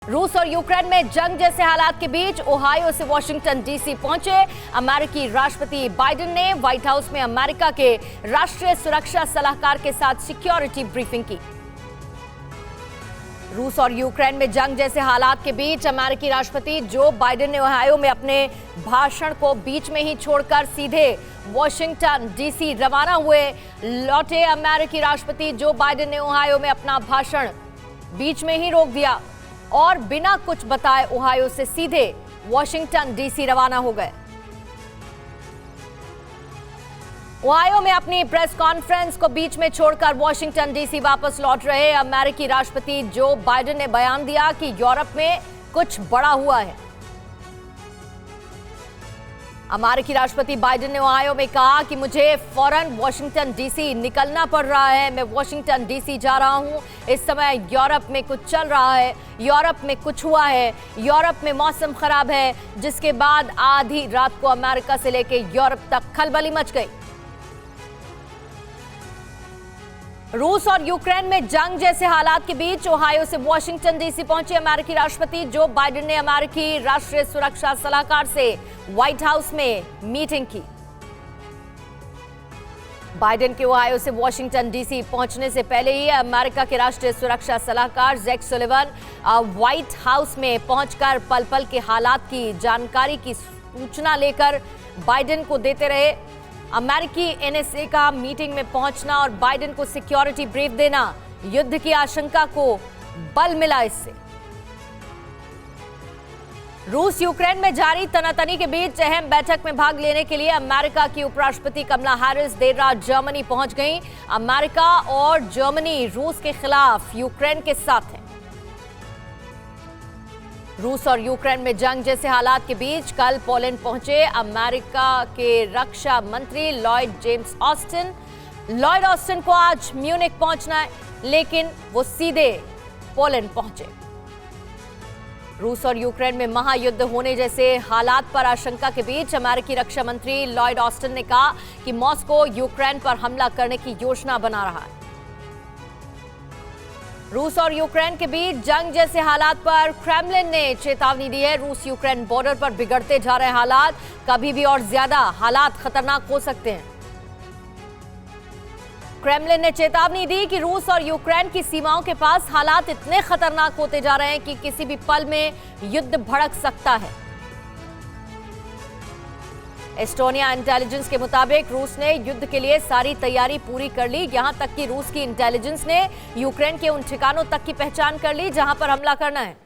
रूस और यूक्रेन में जंग जैसे हालात के बीच ओहायो से वॉशिंगटन डीसी पहुंचे अमेरिकी राष्ट्रपति बाइडेन ने व्हाइट हाउस में अमेरिका के राष्ट्रीय सुरक्षा सलाहकार के साथ सिक्योरिटी ब्रीफिंग की। रूस और यूक्रेन में जंग जैसे हालात के बीच अमेरिकी राष्ट्रपति जो बाइडेन ने ओहायो में अपने भाषण को बीच में ही छोड़कर सीधे वॉशिंगटन डीसी रवाना हुए। लौटे अमेरिकी राष्ट्रपति जो बाइडेन ने ओहायो में अपना भाषण बीच में ही रोक दिया और बिना कुछ बताए ओहायो से सीधे वॉशिंगटन डीसी रवाना हो गए। ओहायो में अपनी प्रेस कॉन्फ्रेंस को बीच में छोड़कर वॉशिंगटन डीसी वापस लौट रहे अमेरिकी राष्ट्रपति जो बाइडेन ने बयान दिया कि यूरोप में कुछ बड़ा हुआ है। अमेरिकी राष्ट्रपति बाइडेन ने ओहायो में कहा कि मुझे फौरन वॉशिंगटन डीसी निकलना पड़ रहा है। मैं वॉशिंगटन डीसी जा रहा हूं। इस समय यूरोप में कुछ चल रहा है, यूरोप में कुछ हुआ है, यूरोप में मौसम खराब है, जिसके बाद आधी रात को अमेरिका से लेकर यूरोप तक खलबली मच गई। रूस और यूक्रेन में जंग जैसे हालात के बीच ओहायो से वॉशिंगटन डीसी पहुंचे अमेरिकी राष्ट्रपति जो बाइडेन ने अमेरिकी राष्ट्रीय सुरक्षा सलाहकार से व्हाइट हाउस में मीटिंग की। बाइडेन के ओहायो से वॉशिंगटन डीसी पहुंचने से पहले ही अमेरिका के राष्ट्रीय सुरक्षा सलाहकार जैक सुलिवन व्हाइट हाउस में पहुंचकर पल पल के हालात की जानकारी की सूचना लेकर बाइडेन को देते रहे। अमेरिकी एनएसए का मीटिंग में पहुंचना और बाइडेन को सिक्योरिटी ब्रीफ देना, युद्ध की आशंका को बल मिला। इससे रूस यूक्रेन में जारी तनातनी के बीच अहम बैठक में भाग लेने के लिए अमेरिका की उपराष्ट्रपति कमला हैरिस देर रात जर्मनी पहुंच गईं। अमेरिका और जर्मनी रूस के खिलाफ यूक्रेन के साथ है। रूस और यूक्रेन में जंग जैसे हालात के बीच कल पोलैंड पहुंचे अमेरिका के रक्षा मंत्री लॉयड ऑस्टिन को आज म्यूनिक पहुंचना है, लेकिन वो सीधे पोलैंड पहुंचे। रूस और यूक्रेन में महायुद्ध होने जैसे हालात पर आशंका के बीच अमेरिकी रक्षा मंत्री लॉयड ऑस्टिन ने कहा कि मॉस्को यूक्रेन पर हमला करने की योजना बना रहा है। रूस और यूक्रेन के बीच जंग जैसे हालात पर क्रेमलिन ने चेतावनी दी है। रूस यूक्रेन बॉर्डर पर बिगड़ते जा रहे हालात कभी भी और ज्यादा हालात खतरनाक हो सकते हैं। क्रेमलिन ने चेतावनी दी कि रूस और यूक्रेन की सीमाओं के पास हालात इतने खतरनाक होते जा रहे हैं कि किसी भी पल में युद्ध भड़क सकता है। एस्टोनिया इंटेलिजेंस के मुताबिक रूस ने युद्ध के लिए सारी तैयारी पूरी कर ली। यहां तक कि रूस की इंटेलिजेंस ने यूक्रेन के उन ठिकानों तक की पहचान कर ली जहां पर हमला करना है।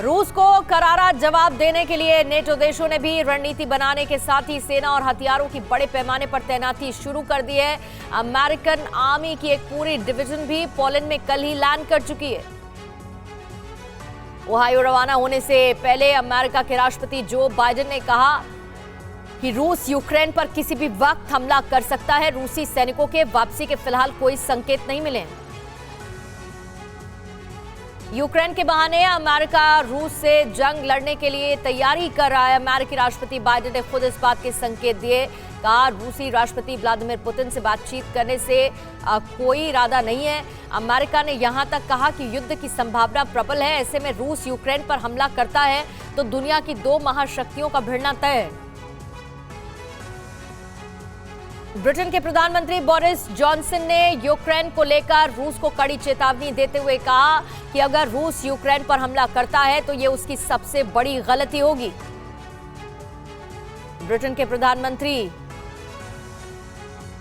रूस को करारा जवाब देने के लिए नेटो देशों ने भी रणनीति बनाने के साथ ही सेना और हथियारों की बड़े पैमाने पर तैनाती शुरू कर दी है। अमेरिकन आर्मी की एक पूरी डिवीजन भी पोलैंड में कल ही लैंड कर चुकी है। ओहायो रवाना होने से पहले अमेरिका के राष्ट्रपति जो बाइडेन ने कहा कि रूस यूक्रेन पर किसी भी वक्त हमला कर सकता है। रूसी सैनिकों के वापसी के फिलहाल कोई संकेत नहीं मिले। यूक्रेन के बहाने अमेरिका रूस से जंग लड़ने के लिए तैयारी कर रहा है। अमेरिकी राष्ट्रपति बाइडेन ने खुद इस बात के संकेत दिए। कहा रूसी राष्ट्रपति व्लादिमीर पुतिन से बातचीत करने से कोई इरादा नहीं है। अमेरिका ने यहां तक कहा कि युद्ध की संभावना प्रबल है। ऐसे में रूस यूक्रेन पर हमला करता है तो दुनिया की दो महाशक्तियों का भिड़ना तय है। ब्रिटेन के प्रधानमंत्री बोरिस जॉनसन ने यूक्रेन को लेकर रूस को कड़ी चेतावनी देते हुए कहा कि अगर रूस यूक्रेन पर हमला करता है तो यह उसकी सबसे बड़ी गलती होगी। ब्रिटेन के प्रधानमंत्री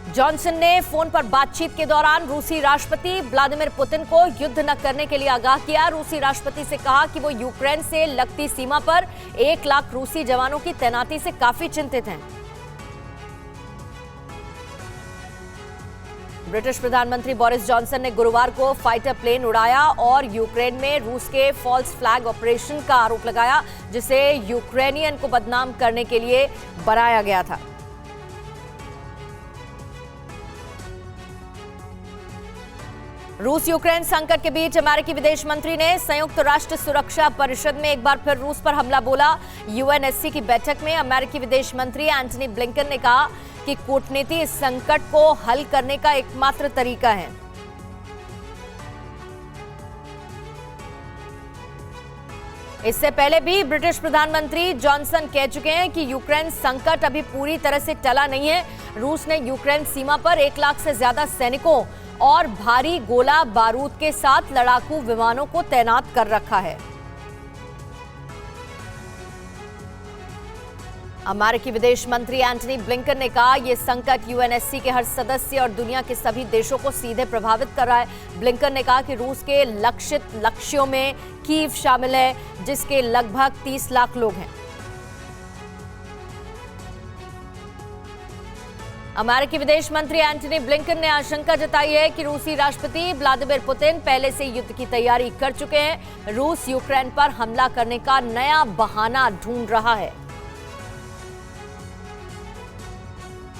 जॉनसन ने फोन पर बातचीत के दौरान रूसी राष्ट्रपति व्लादिमीर पुतिन को युद्ध न करने के लिए आगाह किया। रूसी राष्ट्रपति से कहा कि वो यूक्रेन से लगती सीमा पर 1 लाख रूसी जवानों की तैनाती से काफी चिंतित हैं। ब्रिटिश प्रधानमंत्री बोरिस जॉनसन ने गुरुवार को फाइटर प्लेन उड़ाया और यूक्रेन में रूस के फॉल्स फ्लैग ऑपरेशन का आरोप लगाया, जिसे यूक्रेनियन को बदनाम करने के लिए बनाया गया था। रूस यूक्रेन संकट के बीच अमेरिकी विदेश मंत्री ने संयुक्त राष्ट्र सुरक्षा परिषद में एक बार फिर रूस पर हमला बोला। यूएनएससी की बैठक में अमेरिकी विदेश मंत्री एंटनी ब्लिंकन ने कहा कि कूटनीति इस संकट को हल करने का एकमात्र तरीका है। इससे पहले भी ब्रिटिश प्रधानमंत्री जॉनसन कह चुके हैं कि यूक्रेन संकट अभी पूरी तरह से टला नहीं है। रूस ने यूक्रेन सीमा पर 1 लाख से ज्यादा सैनिकों और भारी गोला बारूद के साथ लड़ाकू विमानों को तैनात कर रखा है। अमेरिकी विदेश मंत्री एंटनी ब्लिंकन ने कहा यह संकट यूएनएससी के हर सदस्य और दुनिया के सभी देशों को सीधे प्रभावित कर रहा है। ब्लिंकन ने कहा कि रूस के लक्षित लक्ष्यों में कीव शामिल है, जिसके लगभग 30 लाख लोग हैं। अमेरिकी विदेश मंत्री एंटनी ब्लिंकन ने आशंका जताई है कि रूसी राष्ट्रपति व्लादिमीर पुतिन पहले से युद्ध की तैयारी कर चुके हैं। रूस यूक्रेन पर हमला करने का नया बहाना ढूंढ रहा है।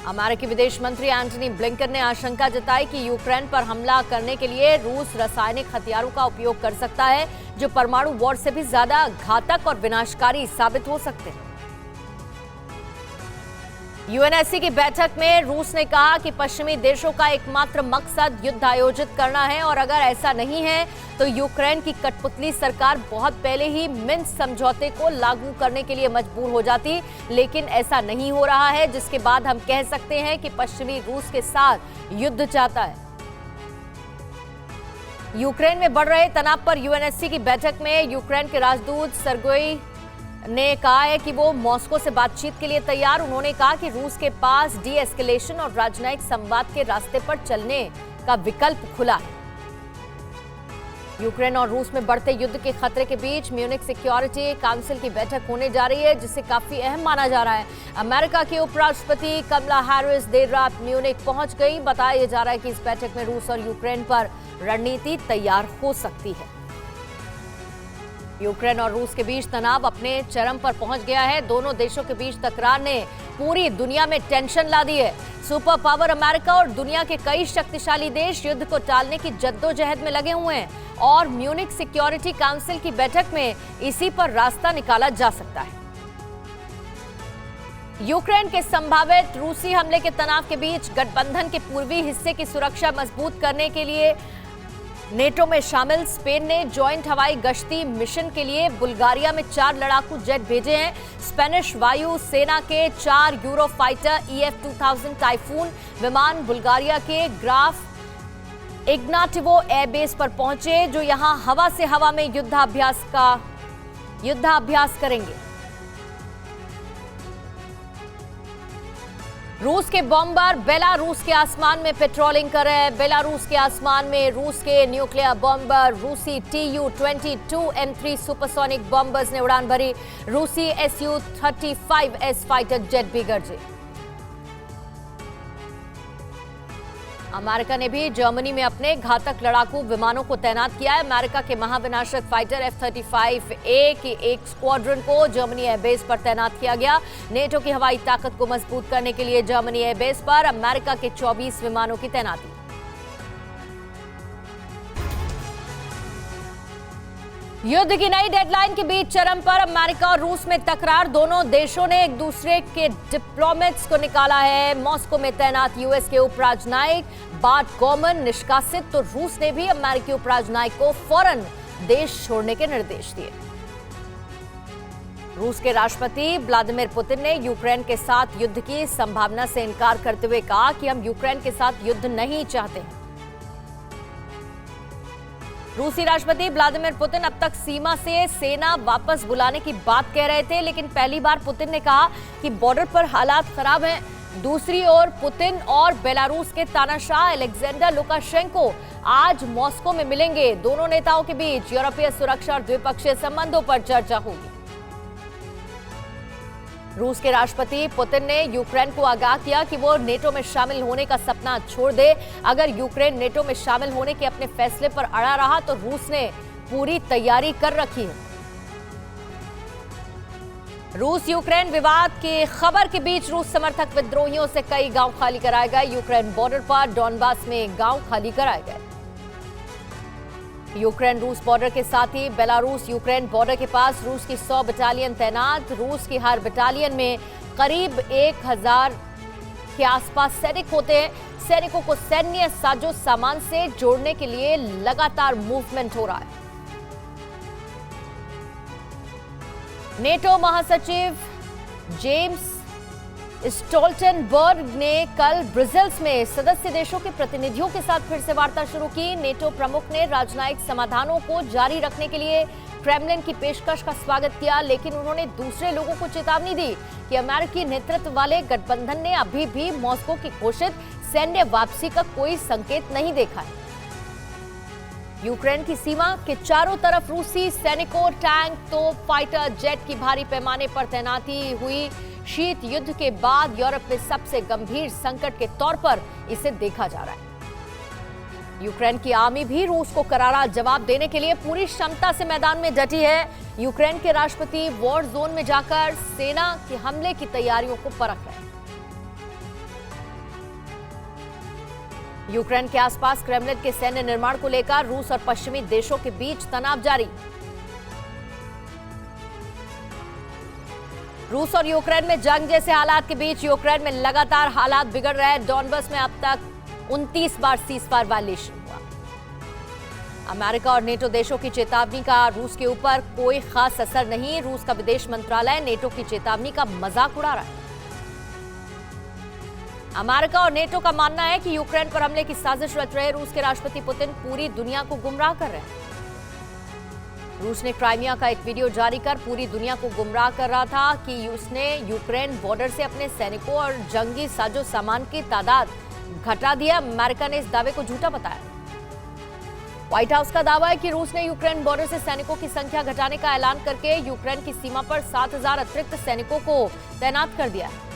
अमेरिकी विदेश मंत्री एंटनी ब्लिंकन ने आशंका जताई कि यूक्रेन पर हमला करने के लिए रूस रासायनिक हथियारों का उपयोग कर सकता है, जो परमाणु वॉर से भी ज्यादा घातक और विनाशकारी साबित हो सकते हैं। यूएनएससी की बैठक में रूस ने कहा कि पश्चिमी देशों का एकमात्र मकसद युद्ध आयोजित करना है और अगर ऐसा नहीं है तो यूक्रेन की कठपुतली सरकार बहुत पहले ही मिन्स्क समझौते को लागू करने के लिए मजबूर हो जाती, लेकिन ऐसा नहीं हो रहा है, जिसके बाद हम कह सकते हैं कि पश्चिमी रूस के साथ युद्ध चाहता है। यूक्रेन में बढ़ रहे तनाव पर यूएनएससी की बैठक में यूक्रेन के राजदूत सर्गेई ने कहा है कि वो मॉस्को से बातचीत के लिए तैयार। उन्होंने कहा कि रूस के पास डी एस्केलेशन और राजनयिक संवाद के रास्ते पर चलने का विकल्प खुला है। यूक्रेन और रूस में बढ़ते युद्ध के खतरे के बीच म्यूनिख सिक्योरिटी काउंसिल की बैठक होने जा रही है, जिसे काफी अहम माना जा रहा है। अमेरिका की उपराष्ट्रपति कमला हैरिस देर रात म्यूनिख पहुंच गई। बताया जा रहा है कि इस बैठक में रूस और यूक्रेन पर रणनीति तैयार हो सकती है। यूक्रेन और रूस के बीच तनाव अपने चरम पर पहुंच गया है। दोनों देशों के बीच तकरार ने पूरी दुनिया में टेंशन ला दी है। सुपर पावर अमेरिका और दुनिया के कई शक्तिशाली देश युद्ध को टालने की जद्दोजहद में लगे हुए हैं और म्यूनिख सिक्योरिटी काउंसिल की बैठक में इसी पर रास्ता निकाला जा सकता है। यूक्रेन के संभावित रूसी हमले के तनाव के बीच गठबंधन के पूर्वी हिस्से की सुरक्षा मजबूत करने के लिए नेटो में शामिल स्पेन ने जॉइंट हवाई गश्ती मिशन के लिए बुल्गारिया में 4 लड़ाकू जेट भेजे हैं। स्पेनिश वायु सेना के 4 यूरो फाइटर EF-2000 टाइफून विमान बुल्गारिया के ग्राफ इग्नाटिवो एयरबेस पर पहुंचे, जो यहां हवा से हवा में युद्धाभ्यास करेंगे। रूस के बॉम्बर बेलारूस के आसमान में पेट्रोलिंग कर रहे हैं। बेलारूस के आसमान में रूस के न्यूक्लियर बॉम्बर रूसी Tu-22M3 सुपरसोनिक बॉम्बर्स ने उड़ान भरी। रूसी Su-35S फाइटर जेट भी गरजे। अमेरिका ने भी जर्मनी में अपने घातक लड़ाकू विमानों को तैनात किया है। अमेरिका के महाविनाशक फाइटर F-35A के एक स्क्वाड्रन को जर्मनी एयरबेस पर तैनात किया गया। नेटो की हवाई ताकत को मजबूत करने के लिए जर्मनी एयरबेस पर अमेरिका के 24 विमानों की तैनाती। युद्ध की नई डेडलाइन के बीच चरम पर अमेरिका और रूस में तकरार। दोनों देशों ने एक दूसरे के डिप्लोमेट्स को निकाला है। मॉस्को में तैनात यूएस के उपराजनयिक बार्ट गोमन निष्कासित, तो रूस ने भी अमेरिकी उपराजनयिक को फौरन देश छोड़ने के निर्देश दिए। रूस के राष्ट्रपति व्लादिमीर पुतिन ने यूक्रेन के साथ युद्ध की संभावना से इनकार करते हुए कहा कि हम यूक्रेन के साथ युद्ध नहीं चाहते। रूसी राष्ट्रपति व्लादिमीर पुतिन अब तक सीमा से सेना वापस बुलाने की बात कह रहे थे, लेकिन पहली बार पुतिन ने कहा कि बॉर्डर पर हालात खराब हैं। दूसरी ओर पुतिन और बेलारूस के तानाशाह अलेक्जेंडर लुकाशेंको आज मॉस्को में मिलेंगे। दोनों नेताओं के बीच यूरोपीय सुरक्षा और द्विपक्षीय संबंधों पर चर्चा होगी। रूस के राष्ट्रपति पुतिन ने यूक्रेन को आगाह किया कि वो नेटो में शामिल होने का सपना छोड़ दे। अगर यूक्रेन नेटो में शामिल होने के अपने फैसले पर अड़ा रहा तो रूस ने पूरी तैयारी कर रखी है। रूस यूक्रेन विवाद की खबर के बीच रूस समर्थक विद्रोहियों से कई गांव खाली कराए गए। यूक्रेन बॉर्डर पर डॉनबास में गांव खाली कराए गए। यूक्रेन रूस बॉर्डर के साथ ही बेलारूस यूक्रेन बॉर्डर के पास रूस की 100 बटालियन तैनात। रूस की हर बटालियन में करीब 1000 के आसपास सैनिक होते हैं। सैनिकों को सैन्य साजो सामान से जोड़ने के लिए लगातार मूवमेंट हो रहा है। नेटो महासचिव जेम्स स्टोल्टनबर्ग ने कल ब्रसेल्स में सदस्य देशों के प्रतिनिधियों के साथ फिर से वार्ता शुरू की। नेटो प्रमुख ने राजनयिक समाधानों को जारी रखने के लिए क्रेमलिन की पेशकश का स्वागत किया, लेकिन उन्होंने दूसरे लोगों को चेतावनी दी कि अमेरिकी नेतृत्व वाले गठबंधन ने अभी भी मॉस्को की घोषित सैन्य वापसी का कोई संकेत नहीं देखा है। यूक्रेन की सीमा के चारों तरफ रूसी सैनिकों, टैंक, तोप, फाइटर जेट की भारी पैमाने पर तैनाती हुई। शीत युद्ध के बाद यूरोप में सबसे गंभीर संकट के तौर पर इसे देखा जा रहा है। यूक्रेन की आर्मी भी रूस को करारा जवाब देने के लिए पूरी क्षमता से मैदान में डटी है। यूक्रेन के राष्ट्रपति वॉर जोन में जाकर सेना के हमले की तैयारियों को परख रहे हैं। यूक्रेन के आसपास क्रेमलिन के सैन्य निर्माण को लेकर रूस और पश्चिमी देशों के बीच तनाव जारी। रूस और यूक्रेन में जंग जैसे हालात के बीच यूक्रेन में लगातार हालात बिगड़ रहे हैं। डॉनबस में अब तक 29 बार सीजफायर वायलेशन हुआ। अमेरिका और नेटो देशों की चेतावनी का रूस के ऊपर कोई खास असर नहीं। रूस का विदेश मंत्रालय नेटो की चेतावनी का मजाक उड़ा रहा है। अमेरिका और नेटो का मानना है कि यूक्रेन पर हमले की साजिश रच रहे रूस के राष्ट्रपति पुतिन पूरी दुनिया को गुमराह कर रहे हैं। रूस ने क्राइमिया का एक वीडियो जारी कर पूरी दुनिया को गुमराह कर रहा था कि उसने यूक्रेन बॉर्डर से अपने सैनिकों और जंगी साजो सामान की तादाद घटा दिया। अमेरिका ने इस दावे को झूठा बताया। व्हाइट हाउस का दावा है कि रूस ने यूक्रेन बॉर्डर से सैनिकों की संख्या घटाने का ऐलान करके यूक्रेन की सीमा पर 7,000 अतिरिक्त सैनिकों को तैनात कर दिया है।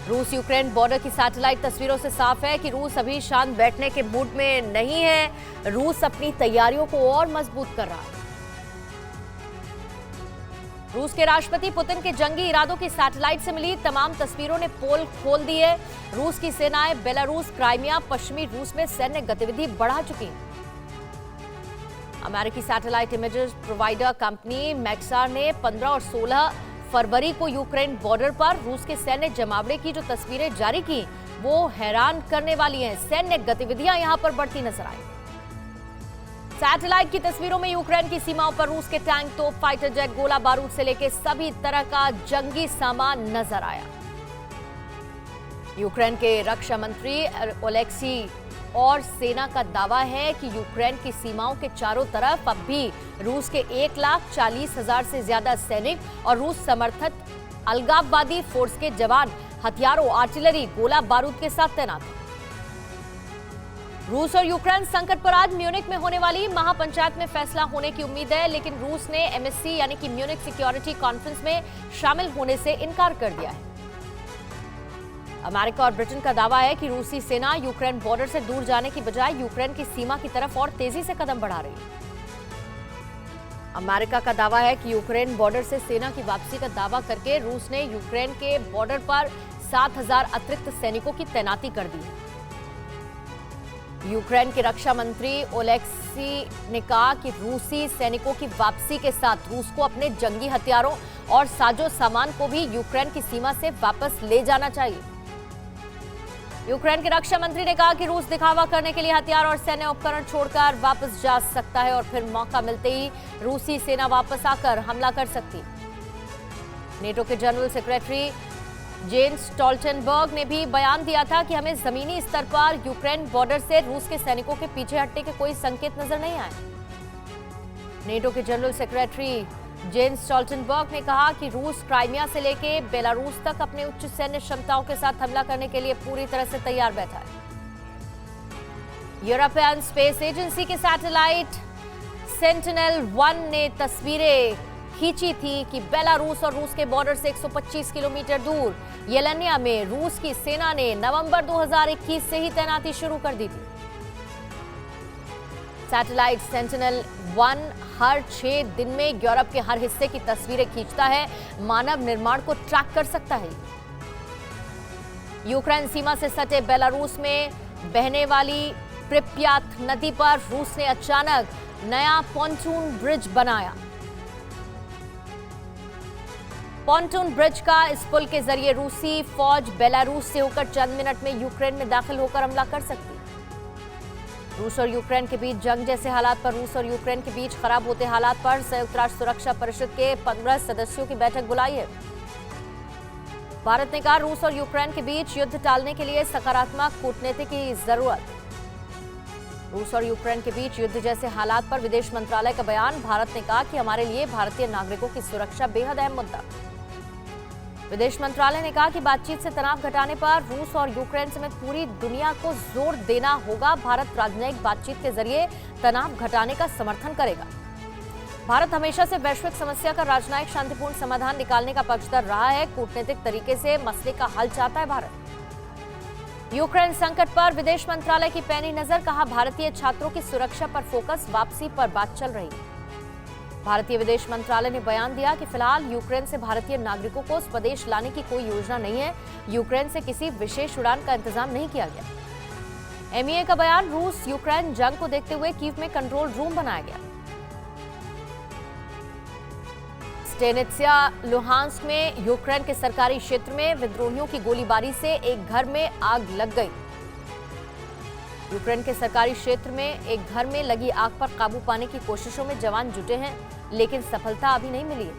रूस यूक्रेन बॉर्डर की सैटेलाइट तस्वीरों से साफ है कि रूस अभी शांत बैठने के मूड में नहीं है। रूस अपनी तैयारियों को और मजबूत कर रहा है। रूस के राष्ट्रपति पुतिन के जंगी इरादों की सैटेलाइट से मिली तमाम तस्वीरों ने पोल खोल दी है। रूस की सेनाएं बेलारूस, क्राइमिया, पश्चिमी रूस में सैन्य गतिविधि बढ़ा चुकी हैं। अमेरिकी satellite images provider company Maxar ने 15 और 16 फरवरी को यूक्रेन बॉर्डर पर रूस के सैन्य जमावड़े की जो तस्वीरें जारी की वो हैरान करने वाली हैं। सैन्य गतिविधियां यहां पर बढ़ती नजर आई। सैटेलाइट की तस्वीरों में यूक्रेन की सीमाओं पर रूस के टैंक, तोप, फाइटर जेट, गोला बारूद से लेकर सभी तरह का जंगी सामान नजर आया। यूक्रेन के रक्षा मंत्री ओलेक्सी और सेना का दावा है कि यूक्रेन की सीमाओं के चारों तरफ अब भी रूस के 1,40,000 से ज्यादा सैनिक और रूस समर्थित अलगाववादी फोर्स के जवान हथियारों, आर्टिलरी, गोला बारूद के साथ तैनात हैं। रूस और यूक्रेन संकट पर आज म्यूनिख में होने वाली महापंचायत में फैसला होने की उम्मीद है, लेकिन रूस ने MSC यानी कि म्यूनिख सिक्योरिटी कॉन्फ्रेंस में शामिल होने से इनकार कर दिया है। अमेरिका और ब्रिटेन का दावा है कि रूसी सेना यूक्रेन बॉर्डर से दूर जाने की बजाय यूक्रेन की सीमा की तरफ और तेजी से कदम बढ़ा रही है। अमेरिका का दावा है कि यूक्रेन बॉर्डर से सेना की वापसी का दावा करके रूस ने यूक्रेन के बॉर्डर पर 7,000 अतिरिक्त सैनिकों की तैनाती कर दी है। यूक्रेन के रक्षा मंत्री ओलेक्सी ने कहा कि रूसी सैनिकों की वापसी के साथ रूस को अपने जंगी हथियारों और साजो सामान को भी यूक्रेन की सीमा से वापस ले जाना चाहिए। यूक्रेन के रक्षा मंत्री ने कहा कि रूस दिखावा करने के लिए हथियार और सैन्य उपकरण छोड़कर वापस जा सकता है और फिर मौका मिलते ही रूसी सेना वापस आकर हमला कर सकती। नेटो के जनरल सेक्रेटरी जेन्स स्टोल्टनबर्ग ने भी बयान दिया था कि हमें जमीनी स्तर पर यूक्रेन बॉर्डर से रूस के सैनिकों के पीछे हटने के कोई संकेत नजर नहीं आए। नेटो के जनरल सेक्रेटरी जेन्स स्टोल्टनबर्ग ने कहा कि रूस क्राइमिया से लेकर बेलारूस तक अपने उच्च सैन्य क्षमताओं के साथ हमला करने के लिए पूरी तरह से तैयार बैठा है। यूरोपियन स्पेस एजेंसी के सैटेलाइट सेंटिनेल-1 ने तस्वीरें खींची थी कि बेलारूस और रूस के बॉर्डर से 125 किलोमीटर दूर येलेनिया में रूस की सेना ने नवंबर 2021 से ही तैनाती शुरू कर दी थी। सैटेलाइट सेंटिनेल-1 हर 6 दिन में यूरोप के हर हिस्से की तस्वीरें खींचता है, मानव निर्माण को ट्रैक कर सकता है। यूक्रेन सीमा से सटे बेलारूस में बहने वाली प्रिप्यात नदी पर रूस ने अचानक नया पॉन्टून ब्रिज बनाया। पॉन्टून ब्रिज का इस पुल के जरिए रूसी फौज बेलारूस से होकर चंद मिनट में यूक्रेन में दाखिल होकर हमला कर सकती है। रूस और यूक्रेन के बीच जंग जैसे हालात पर रूस और यूक्रेन के बीच खराब होते हालात पर संयुक्त राष्ट्र सुरक्षा परिषद के 15 सदस्यों की बैठक बुलाई है। भारत ने कहा रूस और यूक्रेन के बीच युद्ध टालने के लिए सकारात्मक कूटनीति की जरूरत। रूस और यूक्रेन के बीच युद्ध जैसे हालात पर विदेश मंत्रालय का बयान। भारत ने कहा कि हमारे लिए भारतीय नागरिकों की सुरक्षा बेहद अहम मुद्दा। विदेश मंत्रालय ने कहा कि बातचीत से तनाव घटाने पर रूस और यूक्रेन समेत पूरी दुनिया को जोर देना होगा। भारत राजनयिक बातचीत के जरिए तनाव घटाने का समर्थन करेगा। भारत हमेशा से वैश्विक समस्या का राजनयिक शांतिपूर्ण समाधान निकालने का पक्षधर रहा है। कूटनीतिक तरीके से मसले का हल चाहता है भारत। यूक्रेन संकट पर विदेश मंत्रालय की पैनी नजर। कहा भारतीय छात्रों की सुरक्षा पर फोकस, वापसी पर बात चल रही है। भारतीय विदेश मंत्रालय ने बयान दिया कि फिलहाल यूक्रेन से भारतीय नागरिकों को स्वदेश लाने की कोई योजना नहीं है। यूक्रेन से किसी विशेष उड़ान का इंतजाम नहीं किया गया। एमईए का बयान। रूस यूक्रेन जंग को देखते हुए कीव में कंट्रोल रूम बनाया गया। स्टेनित्सिया लुहांस्क में यूक्रेन के सरकारी क्षेत्र में विद्रोहियों की गोलीबारी से एक घर में आग लग गई। यूक्रेन के सरकारी क्षेत्र में एक घर में लगी आग पर काबू पाने की कोशिशों में जवान जुटे हैं, लेकिन सफलता अभी नहीं मिली है।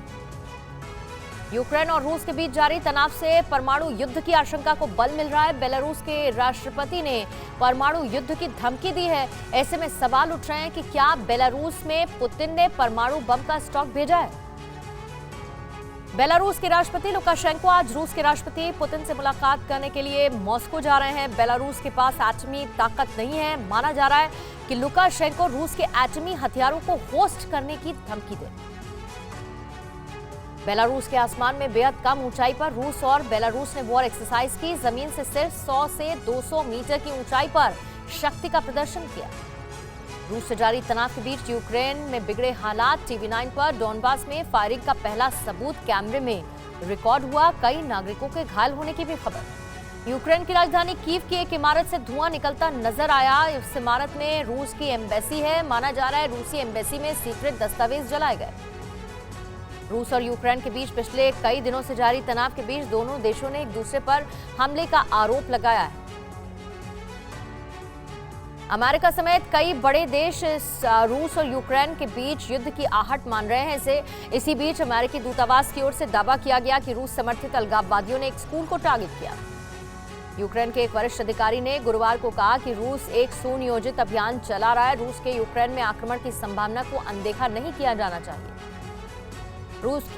यूक्रेन और रूस के बीच जारी तनाव से परमाणु युद्ध की आशंका को बल मिल रहा है। बेलारूस के राष्ट्रपति ने परमाणु युद्ध की धमकी दी है। ऐसे में सवाल उठ रहे हैं कि क्या बेलारूस में पुतिन ने परमाणु बम का स्टॉक भेजा है। बेलारूस के राष्ट्रपति लुकाशेंको आज रूस के राष्ट्रपति पुतिन से मुलाकात करने के लिए मॉस्को जा रहे हैं। बेलारूस के पास एटमी ताकत नहीं है। माना जा रहा है कि लुकाशेंको रूस के एटमी हथियारों को होस्ट करने की धमकी दे। बेलारूस के आसमान में बेहद कम ऊंचाई पर रूस और बेलारूस ने वॉर एक्सरसाइज की। जमीन से सिर्फ 100 से 200 मीटर की ऊंचाई पर शक्ति का प्रदर्शन किया। रूस से जारी तनाव के बीच यूक्रेन में बिगड़े हालात। टीवी9 पर डोनबास में फायरिंग का पहला सबूत कैमरे में रिकॉर्ड हुआ। कई नागरिकों के घायल होने की भी खबर। यूक्रेन की राजधानी कीव की एक इमारत से धुआं निकलता नजर आया। इस इमारत में रूस की एम्बेसी है। माना जा रहा है रूसी एम्बेसी में सीक्रेट दस्तावेज जलाए गए। रूस और यूक्रेन के बीच पिछले कई दिनों से जारी तनाव के बीच दोनों देशों ने एक दूसरे पर हमले का आरोप लगाया है। अमेरिका समेत कई बड़े देश रूस और यूक्रेन के बीच युद्ध की आहट मान रहे हैं। इसी बीच अमेरिकी दूतावास की ओर से दावा किया गया कि रूस समर्थित अलगाववादियों ने एक स्कूल को टारगेट किया। यूक्रेन के एक वरिष्ठ अधिकारी ने गुरुवार को कहा कि रूस एक सुनियोजित अभियान चला रहा है। रूस के यूक्रेन में आक्रमण की संभावना को अनदेखा नहीं किया जाना चाहिए।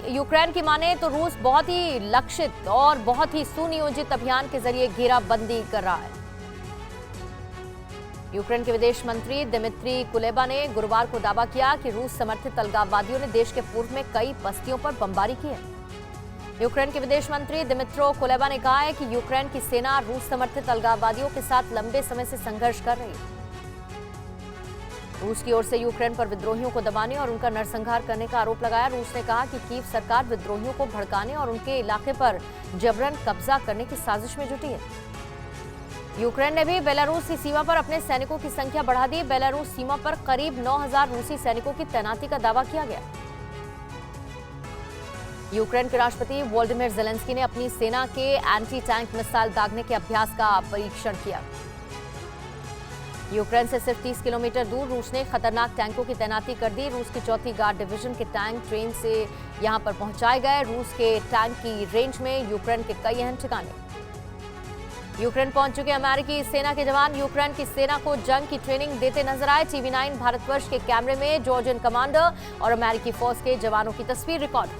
यूक्रेन की माने तो रूस बहुत ही लक्षित और बहुत ही सुनियोजित अभियान के जरिए घेराबंदी कर रहा है। यूक्रेन के विदेश मंत्री दिमित्री कुलेबा ने गुरुवार को दावा किया कि रूस समर्थित अलगाववादियों ने देश के पूर्व में कई बस्तियों पर बमबारी की है। यूक्रेन के विदेश मंत्री दिमित्रो कुलेबा ने कहा है कि यूक्रेन की सेना रूस समर्थित अलगाववादियों के साथ लंबे समय से संघर्ष कर रही है। रूस की ओर से यूक्रेन पर विद्रोहियों को दबाने और उनका नरसंहार करने का आरोप लगाया। रूस ने कहा कि कीव सरकार विद्रोहियों को भड़काने और उनके इलाके पर जबरन कब्जा करने की साजिश में जुटी है। यूक्रेन ने भी बेलारूस की सीमा पर अपने सैनिकों की संख्या बढ़ा दी। बेलारूस सीमा पर करीब 9000 रूसी सैनिकों की तैनाती का दावा किया गया। यूक्रेन के राष्ट्रपति वोलोदिमीर ज़ेलेंस्की ने अपनी सेना के एंटी टैंक मिसाइल दागने के अभ्यास का परीक्षण किया। यूक्रेन से सिर्फ 30 किलोमीटर दूर रूस ने खतरनाक टैंकों की तैनाती कर दी। रूस की 4th गार्ड डिवीजन के टैंक ट्रेन से यहां पर पहुंचाए गए। रूस के टैंक की रेंज में यूक्रेन के कई अहम ठिकाने। यूक्रेन पहुंच चुके अमेरिकी सेना के जवान यूक्रेन की सेना को जंग की ट्रेनिंग देते नजर आए। टीवी9 भारतवर्ष के कैमरे में जॉर्जियन कमांडर और अमेरिकी फौज के जवानों की तस्वीर रिकॉर्ड।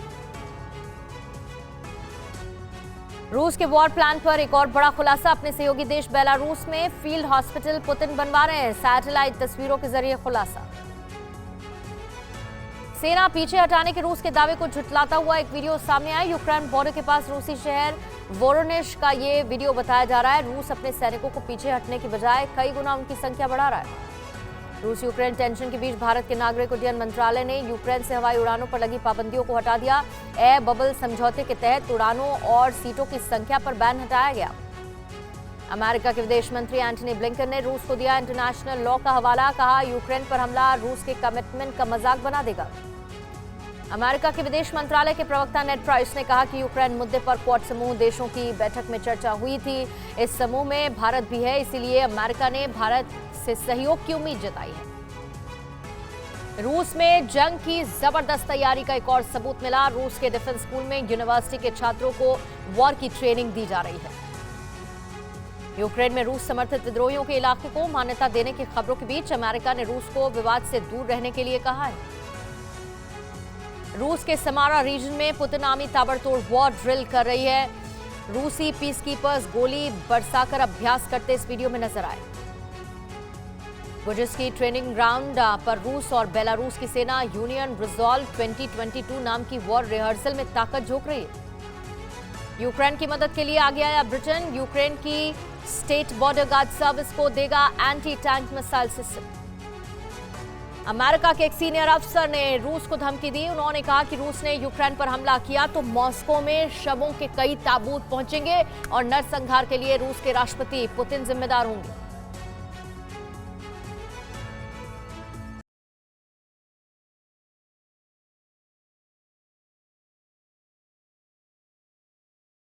रूस के वॉर प्लान पर एक और बड़ा खुलासा। अपने सहयोगी देश बेलारूस में फील्ड हॉस्पिटल पुतिन बनवा रहे हैं। सैटेलाइट तस्वीरों के जरिए खुलासा। सेना पीछे हटाने के रूस के दावे को झुठलाता हुआ एक वीडियो सामने आया। यूक्रेन बॉर्डर के पास रूसी शहर वोरोनिश का ये वीडियो बताया जा रहा है। रूस अपने सैनिकों को पीछे हटने की बजाय कई गुना उनकी संख्या बढ़ा रहा है। रूस यूक्रेन टेंशन के बीच भारत के नागरिक उड्डयन मंत्रालय ने यूक्रेन से हवाई उड़ानों पर लगी पाबंदियों को हटा दिया। एयर बबल समझौते के तहत उड़ानों और सीटों की संख्या पर बैन हटाया गया। अमेरिका के विदेश मंत्री एंटनी ब्लिंकन ने रूस को दिया इंटरनेशनल लॉ का हवाला। कहा यूक्रेन पर हमला रूस के कमिटमेंट का मजाक बना देगा। अमेरिका के विदेश मंत्रालय के प्रवक्ता नेड प्राइस ने कहा कि यूक्रेन मुद्दे पर क्वाड समूह देशों की बैठक में चर्चा हुई थी। इस समूह में भारत भी है, इसीलिए अमेरिका ने भारत से सहयोग की उम्मीद जताई है। रूस में जंग की जबरदस्त तैयारी का एक और सबूत मिला। रूस के डिफेंस स्कूल में यूनिवर्सिटी के छात्रों को वॉर की ट्रेनिंग दी जा रही है। यूक्रेन में रूस समर्थित विद्रोहियों के इलाके को मान्यता देने की खबरों के बीच अमेरिका ने रूस को विवाद से दूर रहने के लिए कहा है। रूस के समारा रीजन में पुतिनामी ताबड़तोड़ वॉर ड्रिल कर रही है। रूसी पीसकीपर्स गोली बरसाकर अभ्यास करते इस वीडियो में नजर आए। बुजिस्की ट्रेनिंग ग्राउंड पर रूस और बेलारूस की सेना यूनियन रिजॉल्व 2022 नाम की वॉर रिहर्सल में ताकत झोंक रही है। यूक्रेन की मदद के लिए आगे आया ब्रिटेन। यूक्रेन की स्टेट बॉर्डर गार्ड सर्विस को देगा anti tank missile system. America के एक सीनियर अफसर ने रूस को धमकी दी। उन्होंने कहा कि रूस ने यूक्रेन पर हमला किया तो मॉस्को में शवों के कई ताबूत पहुंचेंगे और नरसंहार के लिए रूस के राष्ट्रपति पुतिन जिम्मेदार होंगे।